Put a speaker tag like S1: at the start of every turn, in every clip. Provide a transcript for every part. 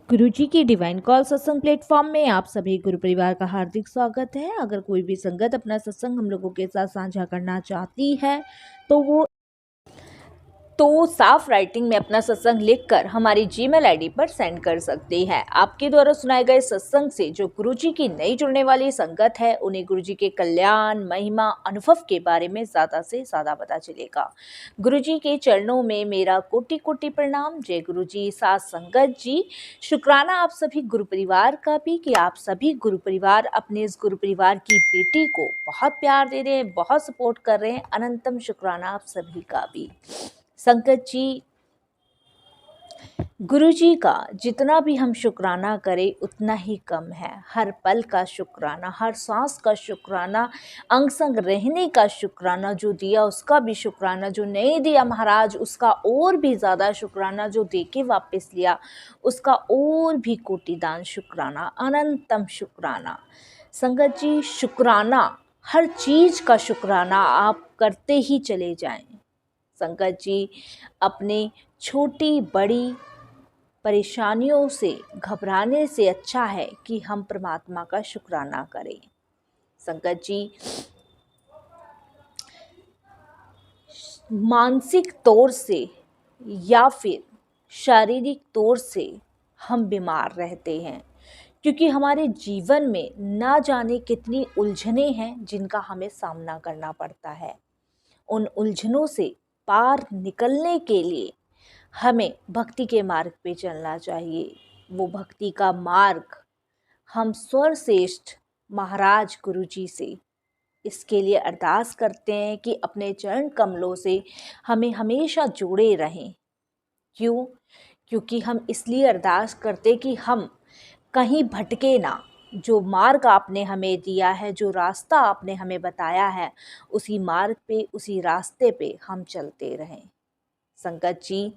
S1: गुरुजी की divine call सत्संग platform में आप सभी गुरु परिवार का हार्दिक स्वागत है। अगर कोई भी संगत अपना सत्संग हम लोगों के साथ साझा करना चाहती है तो साफ राइटिंग में अपना सत्संग लिखकर हमारी जीमेल आईडी पर सेंड कर सकते हैं। आपके द्वारा सुनाए गए सत्संग से जो गुरुजी की नई जुड़ने वाली संगत है उन्हें गुरुजी के कल्याण, महिमा, अनुभव के बारे में ज़्यादा से ज़्यादा पता चलेगा। गुरुजी के चरणों में मेरा कोटि कोटि प्रणाम। जय गुरुजी। साथ संगत जी, शुक्राना आप सभी गुरु परिवार का भी कि आप सभी गुरु परिवार अपने इस गुरु परिवार की बेटी को बहुत प्यार दे रहे हैं, बहुत सपोर्ट कर रहे हैं। अनंतम शुक्राना आप सभी का भी। संगत जी, गुरु जी का जितना भी हम शुक्राना करें उतना ही कम है। हर पल का शुक्राना, हर सांस का शुक्राना, अंग संग रहने का शुक्राना, जो दिया उसका भी शुक्राना, जो नहीं दिया महाराज उसका और भी ज़्यादा शुक्राना, जो दे के वापस लिया उसका और भी कोटिदान शुक्राना, अनंतम शुक्राना। संगत जी, शुक्राना, हर चीज़ का शुक्राना आप करते ही चले जाएं। संगत जी, अपने छोटी बड़ी परेशानियों से घबराने से अच्छा है कि हम परमात्मा का शुक्राना करें। संगत जी, मानसिक तौर से या फिर शारीरिक तौर से हम बीमार रहते हैं क्योंकि हमारे जीवन में ना जाने कितनी उलझनें हैं जिनका हमें सामना करना पड़ता है। उन उलझनों से पार निकलने के लिए हमें भक्ति के मार्ग पे चलना चाहिए। वो भक्ति का मार्ग हम सर्वश्रेष्ठ महाराज गुरुजी से इसके लिए अरदास करते हैं कि अपने चरण कमलों से हमें हमेशा जोड़े रहें। क्यों? क्योंकि हम इसलिए अरदास करते कि हम कहीं भटके ना। जो मार्ग आपने हमें दिया है, जो रास्ता आपने हमें बताया है, उसी मार्ग पे, उसी रास्ते पे हम चलते रहें। संगत जी,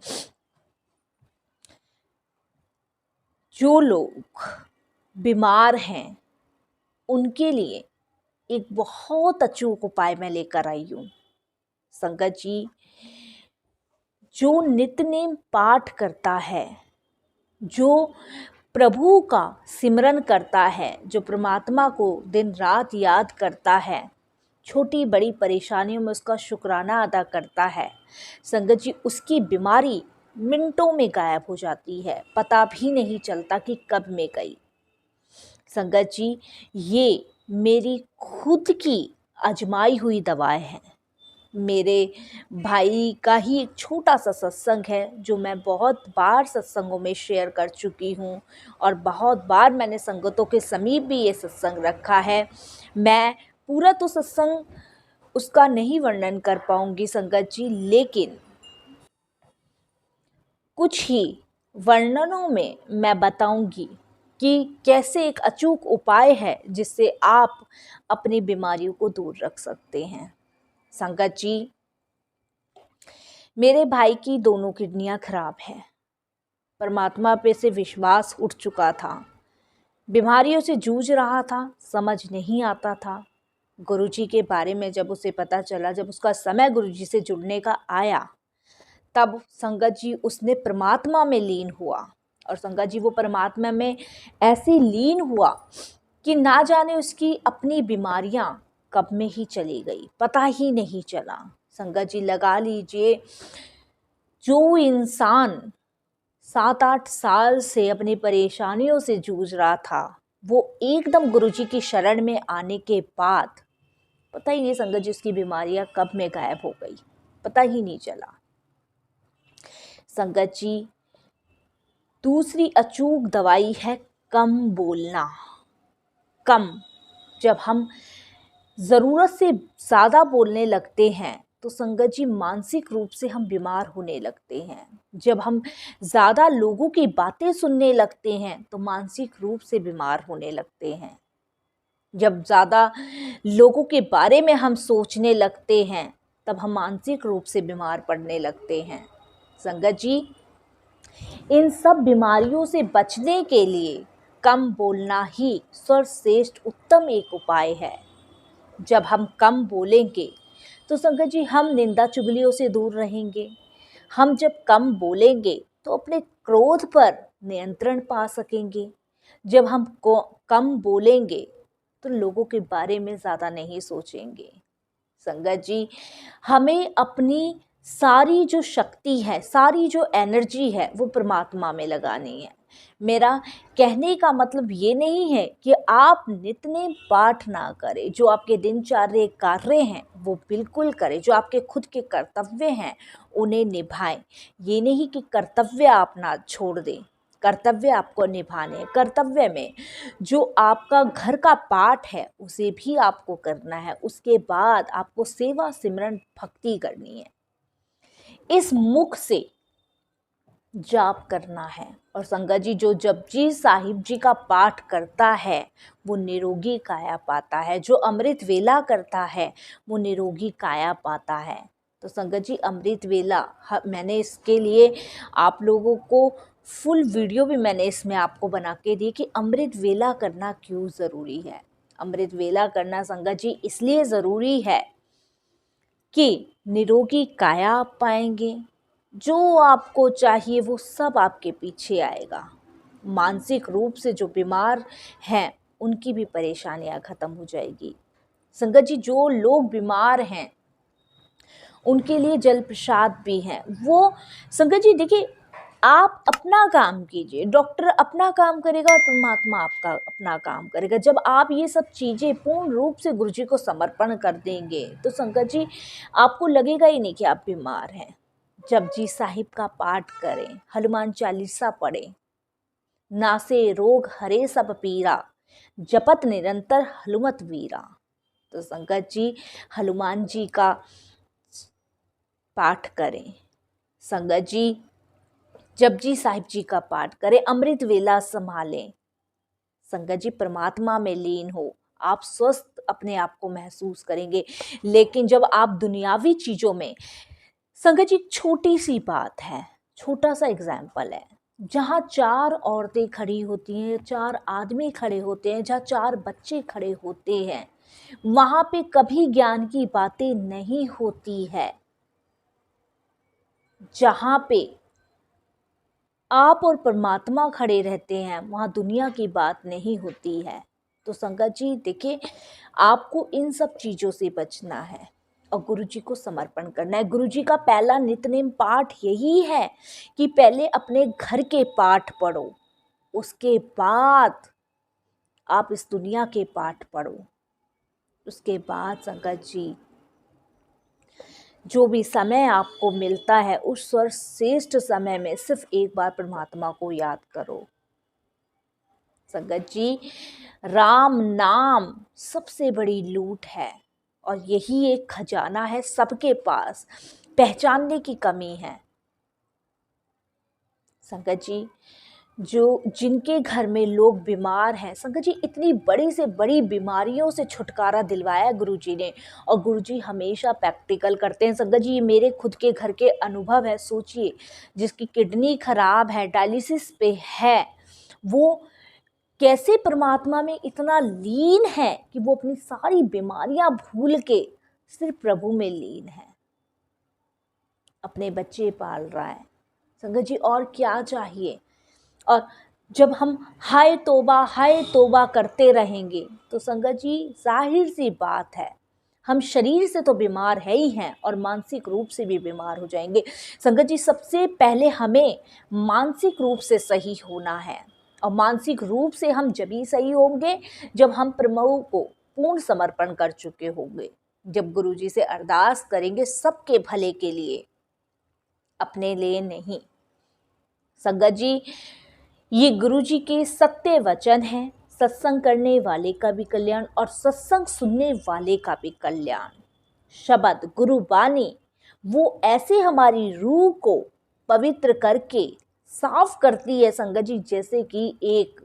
S1: जो लोग बीमार हैं उनके लिए एक बहुत अचूक उपाय मैं लेकर आई हूँ। संगत जी, जो नित्य नेम पाठ करता है, जो प्रभु का सिमरन करता है, जो परमात्मा को दिन रात याद करता है, छोटी बड़ी परेशानियों में उसका शुक्राना अदा करता है, संगत जी, उसकी बीमारी मिनटों में गायब हो जाती है, पता भी नहीं चलता कि कब में गई। संगत जी, ये मेरी खुद की आजमाई हुई दवाएं हैं। मेरे भाई का ही एक छोटा सा सत्संग है जो मैं बहुत बार सत्संगों में शेयर कर चुकी हूँ और बहुत बार मैंने संगतों के समीप भी ये सत्संग रखा है। मैं पूरा तो सत्संग उसका नहीं वर्णन कर पाऊँगी संगत जी, लेकिन कुछ ही वर्णनों में मैं बताऊंगी कि कैसे एक अचूक उपाय है जिससे आप अपनी बीमारियों को दूर रख सकते हैं। संगत जी, मेरे भाई की दोनों किडनियां खराब है। परमात्मा पे से विश्वास उठ चुका था, बीमारियों से जूझ रहा था, समझ नहीं आता था। गुरुजी के बारे में जब उसे पता चला, जब उसका समय गुरुजी से जुड़ने का आया, तब संगत जी उसने परमात्मा में लीन हुआ। और संगत जी, वो परमात्मा में ऐसे लीन हुआ कि ना जाने उसकी अपनी बीमारियां कब में ही चली गई, पता ही नहीं चला। संगत जी, लगा लीजिए, जो इंसान 7-8 साल से अपनी परेशानियों से जूझ रहा था, वो एकदम गुरुजी की शरण में आने के बाद पता ही नहीं संगत जी उसकी बीमारियां कब में गायब हो गई, पता ही नहीं चला। संगत जी, दूसरी अचूक दवाई है कम बोलना। कम, जब हम ज़रूरत से ज़्यादा बोलने लगते हैं तो संगत जी मानसिक रूप से हम बीमार होने लगते हैं। जब हम ज़्यादा लोगों की बातें सुनने लगते हैं तो मानसिक रूप से बीमार होने लगते हैं। जब ज़्यादा लोगों के बारे में हम सोचने लगते हैं तब हम मानसिक रूप से बीमार पड़ने लगते हैं। संगत जी, इन सब बीमारियों से बचने के लिए कम बोलना ही सर्वश्रेष्ठ उत्तम एक उपाय है। जब हम कम बोलेंगे तो संगत जी हम निंदा चुगलियों से दूर रहेंगे। हम जब कम बोलेंगे तो अपने क्रोध पर नियंत्रण पा सकेंगे। जब हम कम बोलेंगे तो लोगों के बारे में ज़्यादा नहीं सोचेंगे। संगत जी, हमें अपनी सारी जो शक्ति है, सारी जो एनर्जी है, वो परमात्मा में लगानी है। मेरा कहने का मतलब ये नहीं है कि आप नित्य नेम पाठ ना करें। जो आपके दिनचर्या कार्य हैं वो बिल्कुल करें, जो आपके खुद के कर्तव्य हैं उन्हें निभाएं। ये नहीं कि कर्तव्य आप ना छोड़ दें, कर्तव्य आपको निभाने हैं। कर्तव्य में जो आपका घर का पाठ है उसे भी आपको करना है। उसके बाद आपको सेवा सिमरन भक्ति करनी है। इस मुख से जाप करना है। और संगत जी, जो जपजी साहिब जी का पाठ करता है वो निरोगी काया पाता है। जो अमृत वेला करता है वो निरोगी काया पाता है। तो संगत जी, अमृत वेला मैंने इसके लिए आप लोगों को फुल वीडियो भी मैंने इसमें आपको बना के दी कि अमृत वेला करना क्यों ज़रूरी है। अमृत वेला करना संगत जी इसलिए ज़रूरी है कि निरोगी काया आप पाएंगे। जो आपको चाहिए वो सब आपके पीछे आएगा। मानसिक रूप से जो बीमार हैं उनकी भी परेशानियां खत्म हो जाएगी। संगत जी, जो लोग बीमार हैं उनके लिए जल प्रसाद भी हैं। वो संगत जी देखिए, आप अपना काम कीजिए, डॉक्टर अपना काम करेगा और परमात्मा आपका अपना काम करेगा। जब आप ये सब चीज़ें पूर्ण रूप से गुरु जी को समर्पण कर देंगे तो संगत जी आपको लगेगा ही नहीं कि आप बीमार हैं। जपजी साहिब का पाठ करें, हनुमान चालीसा पढ़ें। नासे रोग हरे सब पीरा, जपत निरंतर हनुमत वीरा। तो संगत जी हनुमान जी का पाठ करें। संगत जी जपजी साहिब जी का पाठ करें, अमृत वेला संभालें। संगत जी परमात्मा में लीन हो, आप स्वस्थ अपने आप को महसूस करेंगे। लेकिन जब आप दुनियावी चीज़ों में, संगत जी छोटी सी बात है, छोटा सा एग्जाम्पल है, जहाँ 4 औरतें खड़ी होती हैं, 4 आदमी खड़े होते हैं, जहाँ 4 बच्चे खड़े होते हैं, वहाँ पे कभी ज्ञान की बातें नहीं होती है। जहाँ पे आप और परमात्मा खड़े रहते हैं वहाँ दुनिया की बात नहीं होती है। तो संगत जी देखिए, आपको इन सब चीज़ों से बचना है और गुरु जी को समर्पण करना है। गुरु जी का पहला नित्यनेम पाठ यही है कि पहले अपने घर के पाठ पढ़ो, उसके बाद आप इस दुनिया के पाठ पढ़ो। उसके बाद संगत जी जो भी समय आपको मिलता है उस सर्वश्रेष्ठ समय में सिर्फ एक बार परमात्मा को याद करो। संगत जी, राम नाम सबसे बड़ी लूट है और यही एक खजाना है सबके पास, पहचानने की कमी है। संगत जी, जो जिनके घर में लोग बीमार हैं, संगत जी इतनी बड़ी से बड़ी बीमारियों से छुटकारा दिलवाया गुरुजी ने, और गुरुजी हमेशा प्रैक्टिकल करते हैं। संगत जी ये मेरे खुद के घर के अनुभव है। सोचिए, जिसकी किडनी खराब है, डायलिसिस पे है, वो कैसे परमात्मा में इतना लीन है कि वो अपनी सारी बीमारियां भूल के सिर्फ प्रभु में लीन है, अपने बच्चे पाल रहा है। संगत जी और क्या चाहिए। और जब हम हाय तौबा करते रहेंगे तो संगत जी जाहिर सी बात है, हम शरीर से तो बीमार है ही हैं और मानसिक रूप से भी बीमार हो जाएंगे। संगत जी सबसे पहले हमें मानसिक रूप से सही होना है, और मानसिक रूप से हम जब ही सही होंगे जब हम प्रभु को पूर्ण समर्पण कर चुके होंगे, जब गुरु जी से अरदास करेंगे सबके भले के लिए, अपने लिए नहीं। संगत जी ये गुरु जी के सत्य वचन हैं, सत्संग करने वाले का भी कल्याण और सत्संग सुनने वाले का भी कल्याण। शब्द गुरु बानी वो ऐसे हमारी रूह को पवित्र करके साफ करती है संगत जी, जैसे कि एक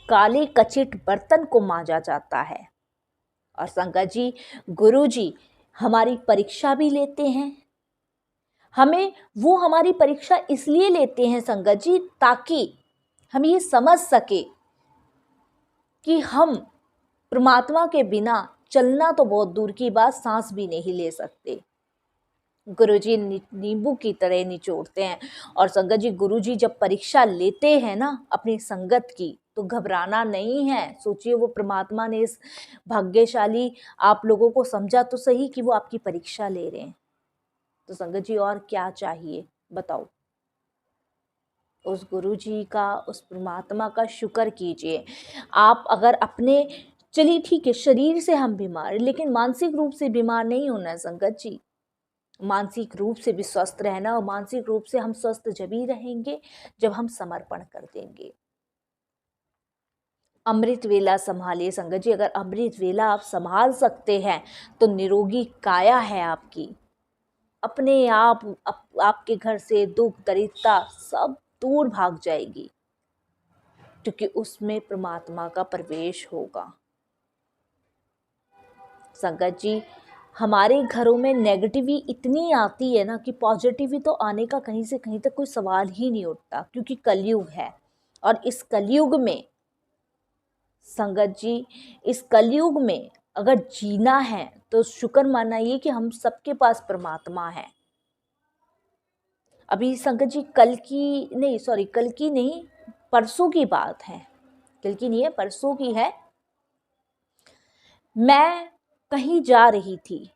S1: काले कचिट बर्तन को मांजा जाता है। और संगत जी गुरु जी हमारी परीक्षा भी लेते हैं। वो हमारी परीक्षा इसलिए लेते हैं संगत जी ताकि हम ये समझ सके कि हम परमात्मा के बिना चलना तो बहुत दूर की बात, सांस भी नहीं ले सकते। गुरुजी नींबू की तरह निचोड़ते हैं। और संगत जी, गुरुजी जब परीक्षा लेते हैं ना अपनी संगत की, तो घबराना नहीं है। सोचिए, वो परमात्मा ने इस भाग्यशाली आप लोगों को समझा तो सही कि वो आपकी परीक्षा ले रहे हैं। तो संगत जी, और क्या चाहिए बताओ। उस गुरुजी का, उस परमात्मा का शुक्र कीजिए। आप अगर अपने, चलिए ठीक है, शरीर से हम बीमार हैं, लेकिन मानसिक रूप से बीमार नहीं होना है संगत जी। मानसिक रूप से भी स्वस्थ रहना, और मानसिक रूप से हम स्वस्थ जब ही रहेंगे जब हम समर्पण कर देंगे। अमृत वेला संभालिए संगत जी। अगर अमृत वेला आप संभाल सकते हैं तो निरोगी काया है आपकी। अपने आपके घर से दुख दरिद्रता सब दूर भाग जाएगी, क्योंकि उसमें परमात्मा का प्रवेश होगा। संगत जी, हमारे घरों में नेगेटिविटी इतनी आती है ना कि पॉजिटिविटी तो आने का कहीं से कहीं तक कोई सवाल ही नहीं उठता, क्योंकि कलयुग है। और इस कलयुग में संगत जी, इस कलयुग में अगर जीना है तो शुक्र मानिए कि हम सबके पास परमात्मा है। अभी संगत जी कल की नहीं, परसों की बात है। कल की नहीं है, परसों की है। मैं कहीं जा रही थी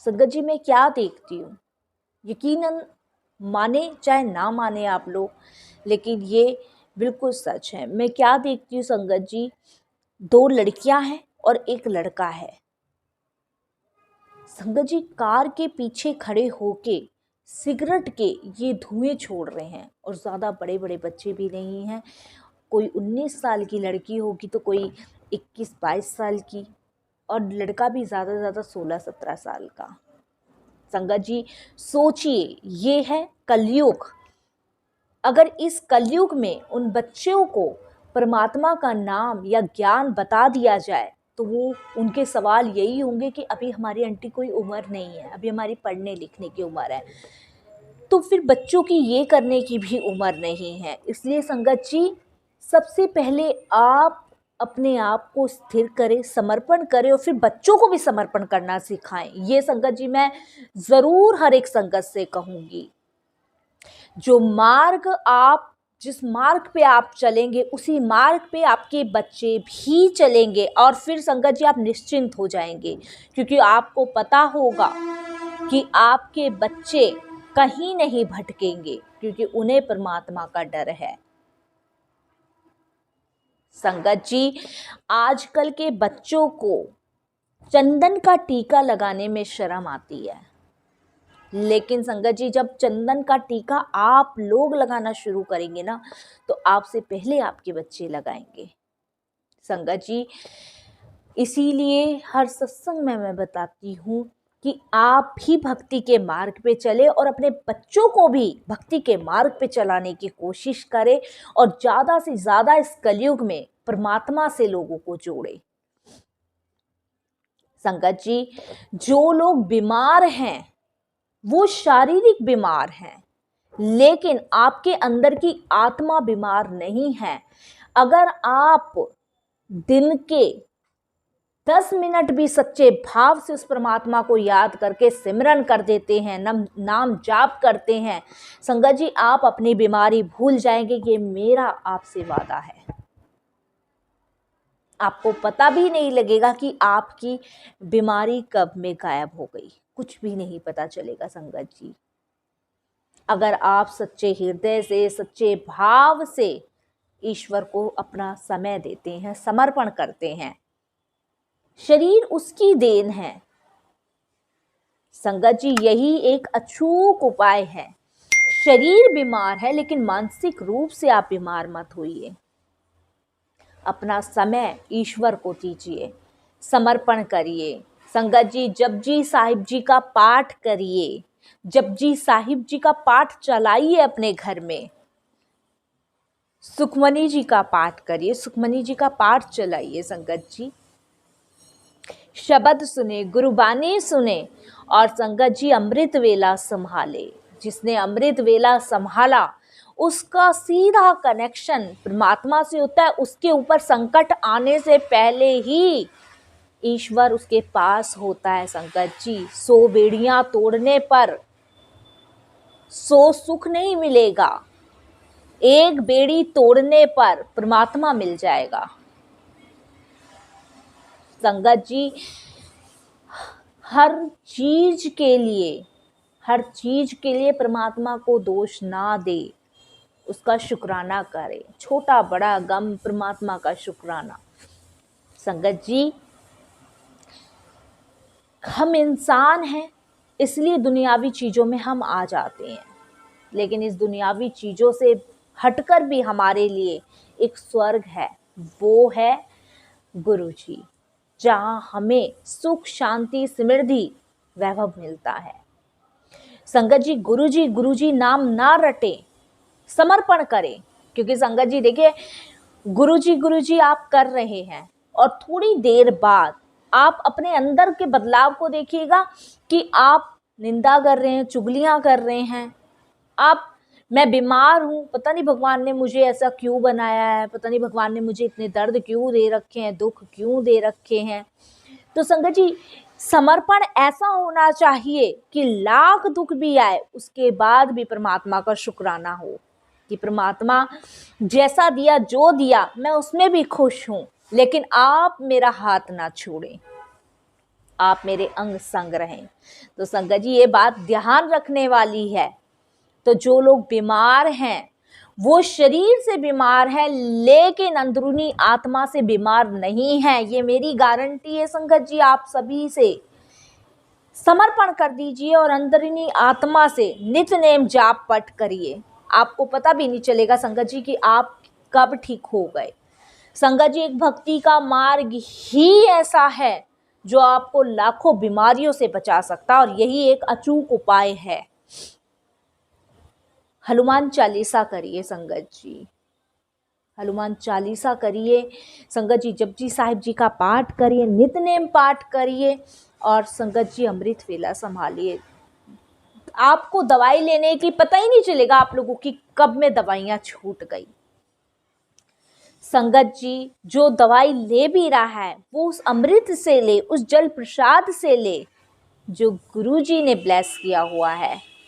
S1: संगत जी, मैं क्या देखती हूँ, यकीनन माने चाहे ना माने आप लोग, लेकिन ये बिल्कुल सच है। मैं क्या देखती हूँ संगत जी, 2 लड़कियां हैं और एक लड़का है। संगत जी, कार के पीछे खड़े होके सिगरेट के ये धुएं छोड़ रहे हैं, और ज़्यादा बड़े बड़े बच्चे भी नहीं हैं। कोई 19 साल की लड़की होगी तो कोई 21-22 साल की, और लड़का भी ज़्यादा से ज़्यादा 16-17 साल का। संगत जी सोचिए, ये है कलयुग। अगर इस कलयुग में उन बच्चों को परमात्मा का नाम या ज्ञान बता दिया जाए, तो वो उनके सवाल यही होंगे कि अभी हमारी आंटी कोई उम्र नहीं है, अभी हमारी पढ़ने लिखने की उम्र है। तो फिर बच्चों की ये करने की भी उम्र नहीं है। इसलिए संगत जी, सबसे पहले आप अपने आप को स्थिर करें, समर्पण करें, और फिर बच्चों को भी समर्पण करना सिखाएं। ये संगत जी मैं ज़रूर हर एक संगत से कहूँगी। जिस मार्ग पे आप चलेंगे, उसी मार्ग पे आपके बच्चे भी चलेंगे, और फिर संगत जी आप निश्चिंत हो जाएंगे, क्योंकि आपको पता होगा कि आपके बच्चे कहीं नहीं भटकेंगे, क्योंकि उन्हें परमात्मा का डर है। संगत जी, आजकल के बच्चों को चंदन का टीका लगाने में शर्म आती है, लेकिन संगत जी जब चंदन का टीका आप लोग लगाना शुरू करेंगे ना, तो आपसे पहले आपके बच्चे लगाएंगे। संगत जी, इसीलिए हर सत्संग में मैं बताती हूँ कि आप भी भक्ति के मार्ग पे चले, और अपने बच्चों को भी भक्ति के मार्ग पे चलाने की कोशिश करें, और ज़्यादा से ज़्यादा इस कलयुग में परमात्मा से लोगों को जोड़े। संगत जी, जो लोग बीमार हैं वो शारीरिक बीमार हैं, लेकिन आपके अंदर की आत्मा बीमार नहीं है। अगर आप दिन के 10 मिनट भी सच्चे भाव से उस परमात्मा को याद करके सिमरन कर देते हैं, नाम जाप करते हैं, संगत जी आप अपनी बीमारी भूल जाएंगे। ये मेरा आपसे वादा है। आपको पता भी नहीं लगेगा कि आपकी बीमारी कब में गायब हो गई, कुछ भी नहीं पता चलेगा संगत जी। अगर आप सच्चे हृदय से, सच्चे भाव से ईश्वर को अपना समय देते हैं, समर्पण करते हैं। शरीर उसकी देन है संगत जी, यही एक अचूक उपाय है। शरीर बीमार है, लेकिन मानसिक रूप से आप बीमार मत होइए। अपना समय ईश्वर को दीजिए, समर्पण करिए। संगत जी, जपजी साहिब जी का पाठ करिए, जपजी साहिब जी का पाठ चलाइए अपने घर में। सुखमनी जी का पाठ करिए, सुखमनी जी का पाठ चलाइए। संगत जी शब्द सुने, गुरुबानी सुने, और संगत जी अमृत वेला संभाले। जिसने अमृत वेला संभाला उसका सीधा कनेक्शन परमात्मा से होता है। उसके ऊपर संकट आने से पहले ही ईश्वर उसके पास होता है। संगत जी 100 बेड़ियां तोड़ने पर सो सुख नहीं मिलेगा। एक बेड़ी तोड़ने पर परमात्मा मिल जाएगा। संगत जी, हर चीज के लिए परमात्मा को दोष ना दे, उसका शुक्राना करे। छोटा बड़ा गम परमात्मा का शुक्राना। संगत जी, हम इंसान हैं, इसलिए दुनियावी चीजों में हम आ जाते हैं, लेकिन इस दुनियावी चीजों से हटकर भी हमारे लिए एक स्वर्ग है, वो है गुरुजी, जहां हमें सुख शांति समृद्धि वैभव मिलता है। संगत जी, गुरुजी नाम ना रटे, समर्पण करें। क्योंकि संगत जी देखिए, गुरुजी आप कर रहे हैं और थोड़ी देर बाद आप अपने अंदर के बदलाव को देखिएगा कि आप निंदा कर रहे हैं, चुगलियां कर रहे हैं। मैं बीमार हूं, पता नहीं भगवान ने मुझे ऐसा क्यों बनाया है, पता नहीं भगवान ने मुझे इतने दर्द क्यों दे रखे हैं, दुख क्यों दे रखे हैं। तो संगत जी, समर्पण ऐसा होना चाहिए कि लाख दुख भी आए उसके बाद भी परमात्मा का शुक्राना हो कि परमात्मा जैसा दिया, जो दिया, मैं उसमें भी खुश हूं, लेकिन आप मेरा हाथ ना छोड़ें, आप मेरे अंग संग रहें। तो संगत जी, ये बात ध्यान रखने वाली है। तो जो लोग बीमार हैं, वो शरीर से बीमार है, लेकिन अंदरूनी आत्मा से बीमार नहीं है, ये मेरी गारंटी है। संगत जी, आप सभी से समर्पण कर दीजिए और अंदरूनी आत्मा से नित्य नेम जाप पठ करिए। आपको पता भी नहीं चलेगा संगत जी कि आप कब ठीक हो गए। संगत जी, एक भक्ति का मार्ग ही ऐसा है जो आपको लाखों बीमारियों से बचा सकता है, और यही एक अचूक उपाय है। हनुमान चालीसा करिए संगत जी, हनुमान चालीसा करिए संगत जी, जपजी साहिब जी का पाठ करिए, नित्य नेम पाठ करिए, और संगत जी अमृत वेला संभालिए। आपको दवाई लेने की पता ही नहीं चलेगा आप लोगों की कब में दवाइयां छूट गई। संगत जी, जो दवाई ले भी रहा है वो उस अमृत से ले, उस जल प्रसाद से ले जो गुरुजी ने ब्लेस किया हुआ है।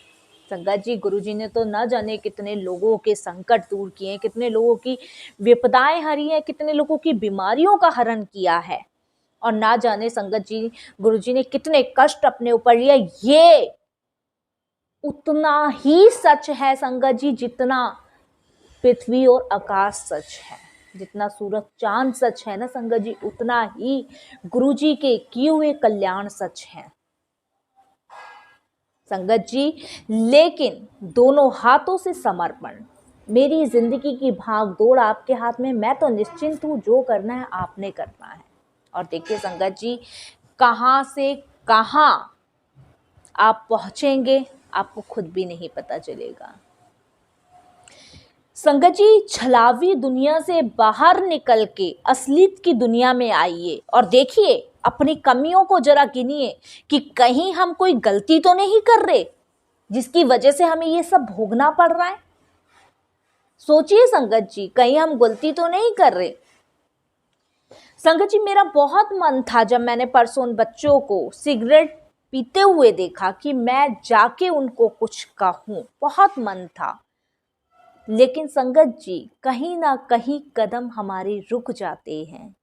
S1: संगत जी, गुरुजी ने तो न जाने कितने लोगों के संकट दूर किए, कितने लोगों की विपदाएं हरी हैं, कितने लोगों की बीमारियों का हरण किया है, और ना जाने संगत जी गुरुजी ने कितने कष्ट अपने ऊपर लिया। ये उतना ही सच है संगत जी जितना पृथ्वी और आकाश सच है, जितना सूरज चांद सच है ना संगत जी, उतना ही गुरुजी के किए हुए कल्याण सच है संगत जी। लेकिन दोनों हाथों से समर्पण। मेरी जिंदगी की भाग दौड़ आपके हाथ में, मैं तो निश्चिंत हूं, जो करना है आपने करना है। और देखिए संगत जी, कहां से कहां आप पहुंचेंगे आपको खुद भी नहीं पता चलेगा। संगत जी, छलावी दुनिया से बाहर निकल के असलियत की दुनिया में आइए और देखिए, अपनी कमियों को जरा गिनिए कि कहीं हम कोई गलती तो नहीं कर रहे जिसकी वजह से हमें ये सब भोगना पड़ रहा है। सोचिए संगत जी, कहीं हम गलती तो नहीं कर रहे। संगत जी, मेरा बहुत मन था जब मैंने परसों उन बच्चों को सिगरेट पीते हुए देखा कि मैं जाके उनको कुछ कहूं, बहुत मन था। लेकिन संगत जी, कहीं ना कहीं कदम हमारे रुक जाते हैं।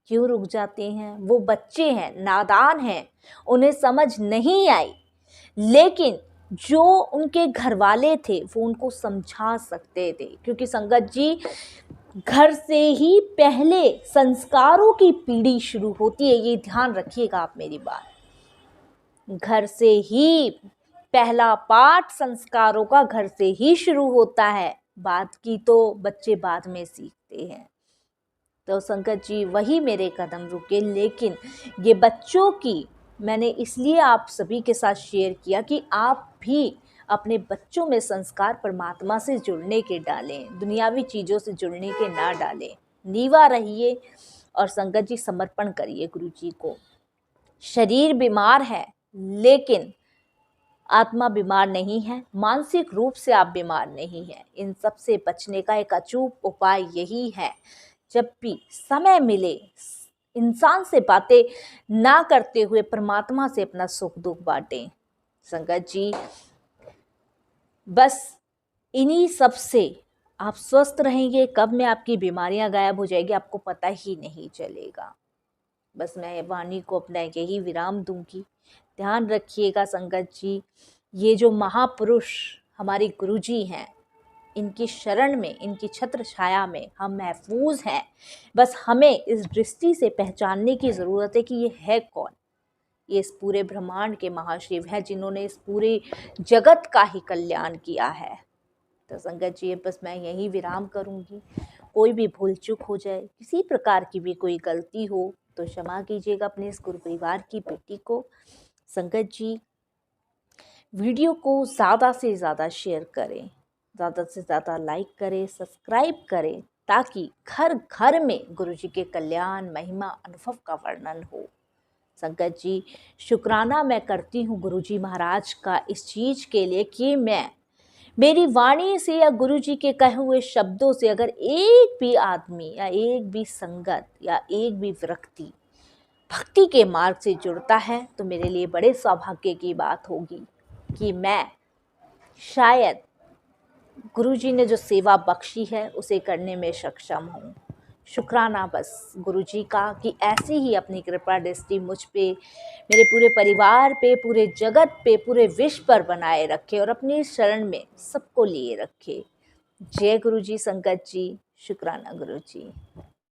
S1: क्यों रुक जाते हैं? वो बच्चे हैं, नादान हैं, उन्हें समझ नहीं आई, लेकिन जो उनके घर वाले थे वो उनको समझा सकते थे। क्योंकि संगत जी, घर से ही पहले संस्कारों की पीढ़ी शुरू होती है, ये ध्यान रखिएगा आप मेरी बात। घर से ही पहला पाठ संस्कारों का घर से ही शुरू होता है, बात की तो बच्चे बाद में सीखते हैं। तो संगत जी, वही मेरे कदम रुके, लेकिन ये बच्चों की मैंने इसलिए आप सभी के साथ शेयर किया कि आप भी अपने बच्चों में संस्कार परमात्मा से जुड़ने के डालें, दुनियावी चीज़ों से जुड़ने के ना डालें। नीवा रहिए और संगत जी समर्पण करिए गुरु जी को। शरीर बीमार है लेकिन आत्मा बीमार नहीं है, मानसिक रूप से आप बीमार नहीं हैं। इन सब से बचने का एक अचूक उपाय यही है, जब भी समय मिले इंसान से बातें ना करते हुए परमात्मा से अपना सुख दुख बांटें। संगत जी, बस इन्हीं सब से आप स्वस्थ रहेंगे। कब में आपकी बीमारियां गायब हो जाएगी आपको पता ही नहीं चलेगा। बस मैं वाणी को अपना यही विराम दूंगी। ध्यान रखिएगा संगत जी, ये जो महापुरुष हमारे गुरुजी हैं, इनकी शरण में, इनकी छत्र छाया में हम महफूज हैं। बस हमें इस दृष्टि से पहचानने की ज़रूरत है कि ये है कौन। ये इस पूरे ब्रह्मांड के महाशिव हैं जिन्होंने इस पूरे जगत का ही कल्याण किया है। तो संगत जी बस मैं यही विराम करूंगी। कोई भी भूल चूक हो जाए, किसी प्रकार की भी कोई गलती हो तो क्षमा कीजिएगा अपने इस गुरु परिवार की बेटी को। संगत जी वीडियो को ज़्यादा से ज़्यादा शेयर करें, ज़्यादा से ज़्यादा लाइक करें, सब्सक्राइब करें, ताकि घर घर में गुरुजी के कल्याण, महिमा, अनुभव का वर्णन हो। संगत जी शुक्राना मैं करती हूँ गुरुजी महाराज का इस चीज़ के लिए कि मेरी वाणी से या गुरुजी के कहे हुए शब्दों से अगर एक भी आदमी या एक भी संगत या एक भी व्यक्ति भक्ति के मार्ग से जुड़ता है तो मेरे लिए बड़े सौभाग्य की बात होगी कि मैं शायद गुरुजी ने जो सेवा बख्शी है उसे करने में सक्षम हूँ। शुक्राना बस गुरुजी का कि ऐसी ही अपनी कृपा दृष्टि मुझ पे, मेरे पूरे परिवार पे, पूरे जगत पे, पूरे विश्व पर बनाए रखे और अपनी शरण में सबको लिए रखे। जय गुरुजी संगत जी, शुक्राना गुरुजी।